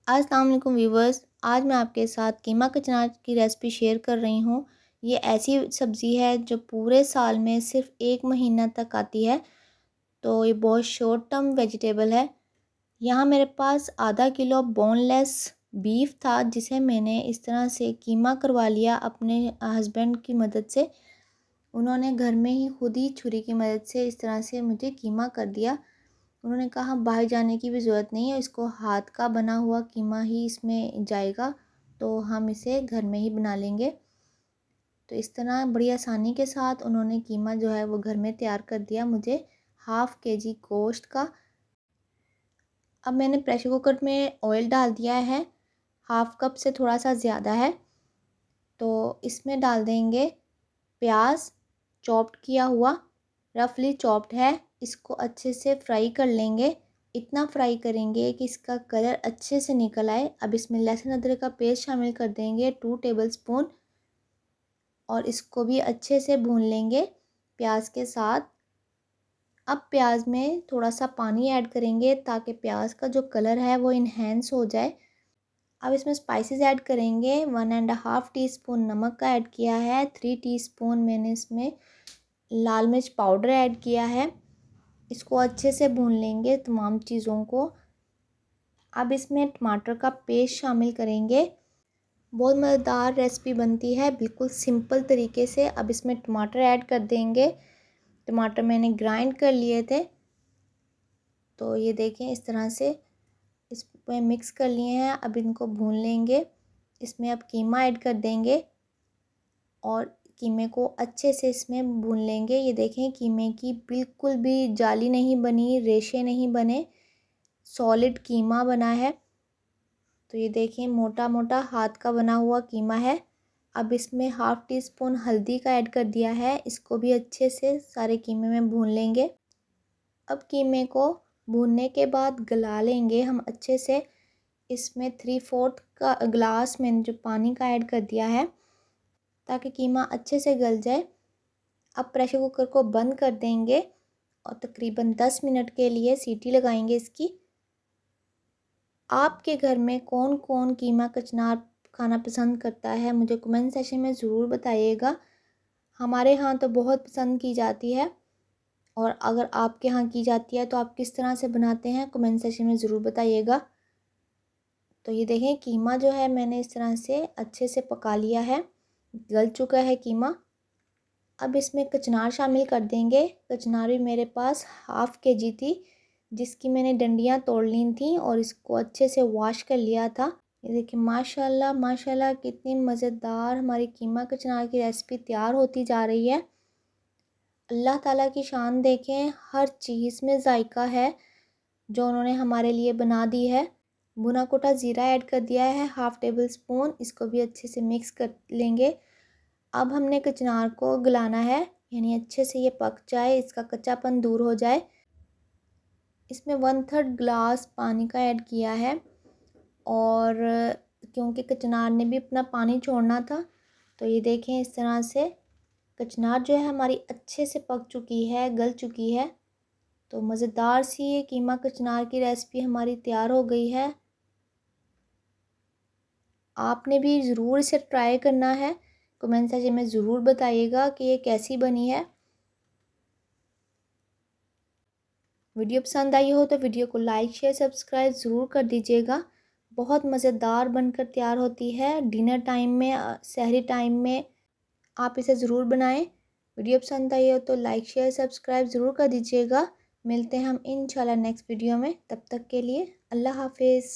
अस्सलाम वालेकुम व्यूवर्स। आज मैं आपके साथ कीमा कचनार की रेसिपी शेयर कर रही हूँ। ये ऐसी सब्ज़ी है जो पूरे साल में सिर्फ 1 महीना तक आती है, तो ये बहुत शॉर्ट टर्म वेजिटेबल है। यहाँ मेरे पास आधा किलो बोनलेस बीफ था, जिसे मैंने इस तरह से कीमा करवा लिया अपने हस्बैंड की मदद से। उन्होंने घर में ही खुद ही छुरी की मदद से इस तरह से मुझे कीमा कर दिया। उन्होंने कहा बाहर जाने की भी ज़रूरत नहीं है, इसको हाथ का बना हुआ कीमा ही इसमें जाएगा, तो हम इसे घर में ही बना लेंगे। तो इस तरह बड़ी आसानी के साथ उन्होंने कीमा जो है वो घर में तैयार कर दिया मुझे, 1/2 kg गोश्त का। अब मैंने प्रेशर कुकर में ऑयल डाल दिया है, 1/2 कप से थोड़ा सा ज़्यादा है। तो इसमें डाल देंगे प्याज, चॉप्ड किया हुआ, रफली चॉप्ड है। इसको अच्छे से फ्राई कर लेंगे, इतना फ्राई करेंगे कि इसका कलर अच्छे से निकल आए। अब इसमें लहसुन अदरक का पेस्ट शामिल कर देंगे 2 टेबलस्पून, और इसको भी अच्छे से भून लेंगे प्याज के साथ। अब प्याज में थोड़ा सा पानी ऐड करेंगे ताकि प्याज का जो कलर है वो इन्हेंस हो जाए। अब इसमें स्पाइसेस ऐड करेंगे। 1.5 टीस्पून नमक का ऐड किया है, 3 टीस्पून मैंने इसमें लाल मिर्च पाउडर ऐड किया है। इसको अच्छे से भून लेंगे तमाम चीज़ों को। अब इसमें टमाटर का पेस्ट शामिल करेंगे। बहुत मज़ेदार रेसिपी बनती है, बिल्कुल सिंपल तरीके से। अब इसमें टमाटर ऐड कर देंगे। टमाटर मैंने ग्राइंड कर लिए थे, तो ये देखें इस तरह से इसमें मिक्स कर लिए हैं। अब इनको भून लेंगे। इसमें अब कीमा ऐड कर देंगे और कीमे को अच्छे से इसमें भून लेंगे। ये देखें कीमे की बिल्कुल भी जाली नहीं बनी, रेशे नहीं बने, सॉलिड कीमा बना है। तो ये देखें मोटा मोटा हाथ का बना हुआ कीमा है। अब इसमें 1/2 टीस्पून हल्दी का ऐड कर दिया है। इसको भी अच्छे से सारे कीमे में भून लेंगे। अब कीमे को भूनने के बाद गला लेंगे हम अच्छे से। इसमें 3/4 का गिलास मैंने जो पानी का ऐड कर दिया है ताकि कीमा अच्छे से गल जाए। अब प्रेशर कुकर को बंद कर देंगे और तकरीबन 10 मिनट के लिए सीटी लगाएंगे इसकी। आपके घर में कौन कौन कीमा कचनार खाना पसंद करता है, मुझे कमेंट सेक्शन में ज़रूर बताइएगा। हमारे यहाँ तो बहुत पसंद की जाती है, और अगर आपके यहाँ की जाती है तो आप किस तरह से बनाते हैं कमेंट सेक्शन में ज़रूर बताइएगा। तो ये देखें कीमा जो है मैंने इस तरह से अच्छे से पका लिया है, गल चुका है कीमा। अब इसमें कचनार शामिल कर देंगे। कचनार भी मेरे पास 1/2 kg थी, जिसकी मैंने डंडियाँ तोड़ ली थी और इसको अच्छे से वॉश कर लिया था। ये देखिए माशाल्लाह माशाल्लाह कितनी मज़ेदार हमारी कीमा कचनार की रेसिपी तैयार होती जा रही है। अल्लाह ताला की शान देखें, हर चीज़ में जायका है जो उन्होंने हमारे लिए बना दी है। भुना कोटा ज़ीरा ऐड कर दिया है 1/2 टेबलस्पून, इसको भी अच्छे से मिक्स कर लेंगे। अब हमने कचनार को गलाना है, यानी अच्छे से ये पक जाए, इसका कच्चापन दूर हो जाए। इसमें 1/3 गिलास पानी का ऐड किया है, और क्योंकि कचनार ने भी अपना पानी छोड़ना था, तो ये देखें इस तरह से कचनार जो है हमारी अच्छे से पक चुकी है, गल चुकी है। तो मज़ेदार सी ये कीमा कचनार की रेसिपी हमारी तैयार हो गई है। आपने भी ज़रूर इसे ट्राई करना है। कमेंट सेक्शन में ज़रूर बताइएगा कि ये कैसी बनी है। वीडियो पसंद आई हो तो वीडियो को लाइक शेयर सब्सक्राइब ज़रूर कर दीजिएगा। बहुत मज़ेदार बनकर तैयार होती है। डिनर टाइम में, सहरी टाइम में आप इसे ज़रूर बनाएं। वीडियो पसंद आई हो तो लाइक शेयर सब्सक्राइब ज़रूर कर दीजिएगा। मिलते हैं हम इंशाल्लाह नेक्स्ट वीडियो में। तब तक के लिए अल्लाह हाफिज़।